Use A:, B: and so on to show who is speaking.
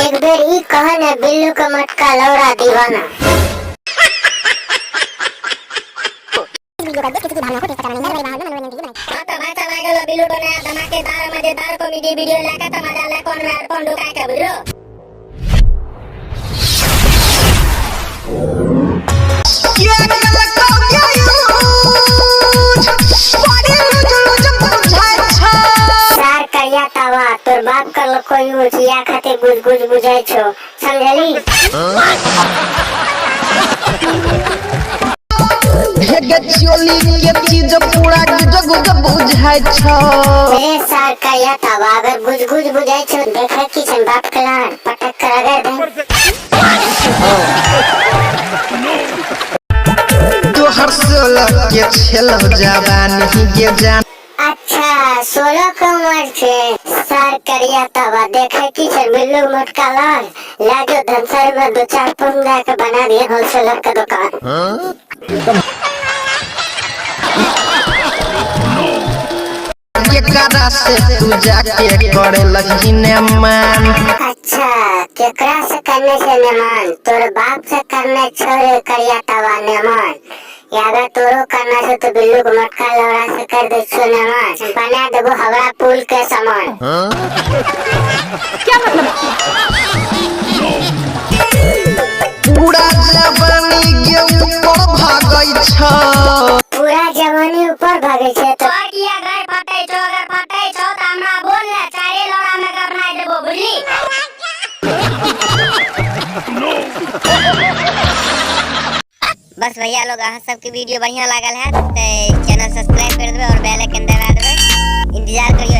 A: एक बेर ई कहन बिल्लू का मटका लौड़ा दीवाना। बिल्लू बनाया धमाकेदार मजेदार कॉमेडी वीडियो लेकर मजा कौन में हेडफोन ढुका के बुझलो। तवा तोर बाप कर लो कोई उठिया खाते गुज गुज बुझाई छो समझली।
B: हेगे चोली के चीज पूरा जग जग बुझाई छो।
A: मेरे सार करिया तवा अगर गुज गुज बुझाई छो देखे किचन बाप कलार पटक कर दे।
B: तो हर सोलह के छेलो जवानी के जान।
A: अच्छा 16 का उम्र छे सार करिया तवा देखे किचन बिल्लू मटका लाल लाजो धनसर में 2-4 पंगा के बना दिए होलसेलर का दुकान।
B: केकरा से तू जाके करे लगी ने मान।
A: अच्छा केकरा से करने से ने मान तोर बाप से करने छोड़े करिया तवा ने मान। यादा तोरो करना से तो बिल्लू को मटका लौड़ा से कर दे सोने मान बना देबो हवड़ा पुल के समान।
B: क्या मतलब? पूरा जवानी के ऊपर भागई छ।
A: पूरा जवानी ऊपर भागे छे तो
C: किया गए फटे छो अगर फटे छो त हमरा बोल ले चारे लौड़ा में का बनाई देबो बुझली। बस भैया लोग अहाँ सबके वीडियो बढ़िया लागल है तो चैनल सब्सक्राइब कर देबे और बेल आइकन दबा देबे। इंतजार करियो।